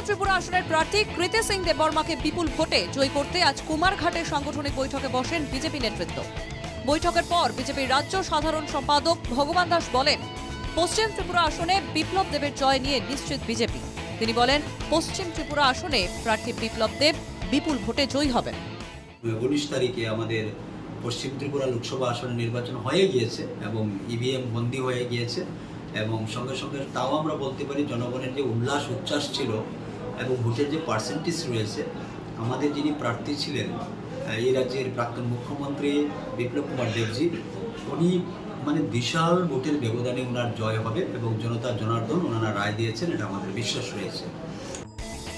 ত্রিপুরা আসনের প্রার্থী কৃতি সিং দেববর্মাকে বিপুল ভোটে জয়ী করতে আজ কুমারঘাটের সাংগঠনিক বৈঠকে বসেন বিজেপি নেতৃত্ব। বৈঠকের পর বিজেপির রাজ্য সাধারণ সম্পাদক ভগবান দাস বলেন, পশ্চিম ত্রিপুরা আসনে বিপ্লব দেবের জয় নিয়ে নিশ্চিত বিজেপি। তিনি বলেন, পশ্চিম ত্রিপুরা আসনে প্রার্থী বিপ্লব দেব বিপুল ভোটে জয়ী হবেন। 19 তারিখে আমাদের পশ্চিম ত্রিপুরা লোকসভা আসনে নির্বাচন হয়ে গিয়েছে এবং ইভিএম বন্দী হয়ে গিয়েছে এবং সঙ্গে সঙ্গে তাও আমরা বলতে পারি জনগণের যে উল্লাস উচ্ছ্বাস ছিল এবং ভোটের যে পার্সেন্টেজ রয়েছে, আমাদের যিনি প্রার্থী ছিলেন এই রাজ্যের প্রাক্তন মুখ্যমন্ত্রী বিপ্লব কুমার দেবজি, উনি বিশাল ভোটের ব্যবধানে ওনার জয় হবে এবং জনতা জনার্দন ওনারা রায় দিয়েছেন, এটা আমাদের বিশ্বাস রয়েছে।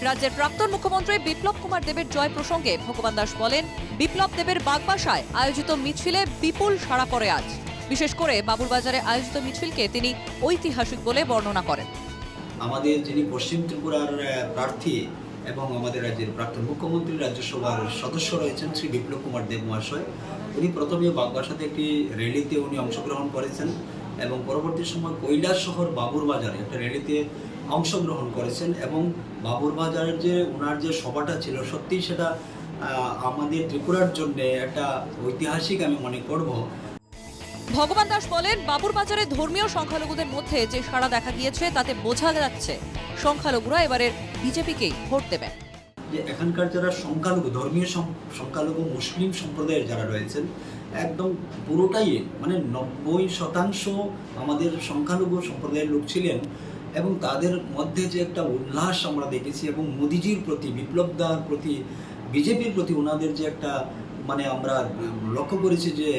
রাজ্যের প্রাক্তন মুখ্যমন্ত্রী বিপ্লব কুমার দেবের জয় প্রসঙ্গে ভগবান দাস বলেন, বিপ্লব দেবের বাগবাসায় আয়োজিত মিছিলে বিপুল সাড়া পড়ে আজ। বিশেষ করে বাবুরবাজারে আয়োজিত মিছিলকে তিনি ঐতিহাসিক বলে বর্ণনা করেন। আমাদের যিনি পশ্চিম ত্রিপুরার প্রার্থী এবং আমাদের রাজ্যের প্রাক্তন মুখ্যমন্ত্রী রাজ্যসভার সদস্য রয়েছেন শ্রী বিপ্লব কুমার দেব মহাশয়, উনি প্রথমে বাগবাসাতে একটি র্যালিতে উনি অংশগ্রহণ করেছেন এবং পরবর্তী সময় কৈলাস শহর বাবুরবাজারে একটা র্যালিতে অংশগ্রহণ করেছেন এবং বাবুরবাজারের যে ওনার যে সভাটা ছিল, সত্যিই সেটা আমাদের ত্রিপুরার জন্য একটা ঐতিহাসিক আমি মনে করব। ভগবান দাস বলেন, বাবুরবাজারে ধর্মীয় সংখ্যালঘুদের মধ্যে যে সাড়া দেখা গিয়েছে তাতে বোঝা যাচ্ছে সংখ্যালঘুরা এবারের বিজেপিকেই ভোট দেবেন। যে এখানকার যারা সংখ্যালঘু ধর্মীয় সংখ্যালঘু মুসলিম সম্প্রদায়ের যারা রয়েছেন, একদম পুরোটাই 90% আমাদের সংখ্যালঘু সম্প্রদায়ের লোক ছিলেন এবং তাদের মধ্যে যে একটা উল্লাস আমরা দেখেছি এবং মোদিজির প্রতি, বিপ্লব দার প্রতি, বিজেপির প্রতি ওনাদের যে একটা আমরা লক্ষ্য করেছি যে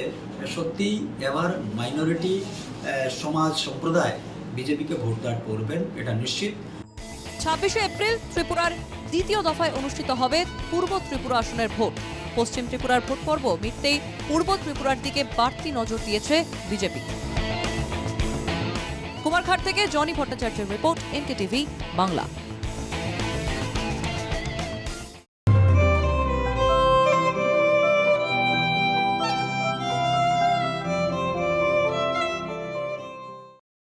সত্যিই এবার মাইনরিটি সমাজ সম্প্রদায় বিজেপিকে ভোটদান করবেন, এটা নিশ্চিত। 26শে এপ্রিল ত্রিপুরার দ্বিতীয় দফায় অনুষ্ঠিত হবে পূর্ব ত্রিপুরা আসনের ভোট। পশ্চিম ত্রিপুরার ভোট পর্ব মিটতেই পূর্ব ত্রিপুরার দিকে বাড়তি নজর দিয়েছে বিজেপি। কুমারঘাট থেকে জনি ভট্টাচার্যের রিপোর্ট, এনকেটিভি বাংলা।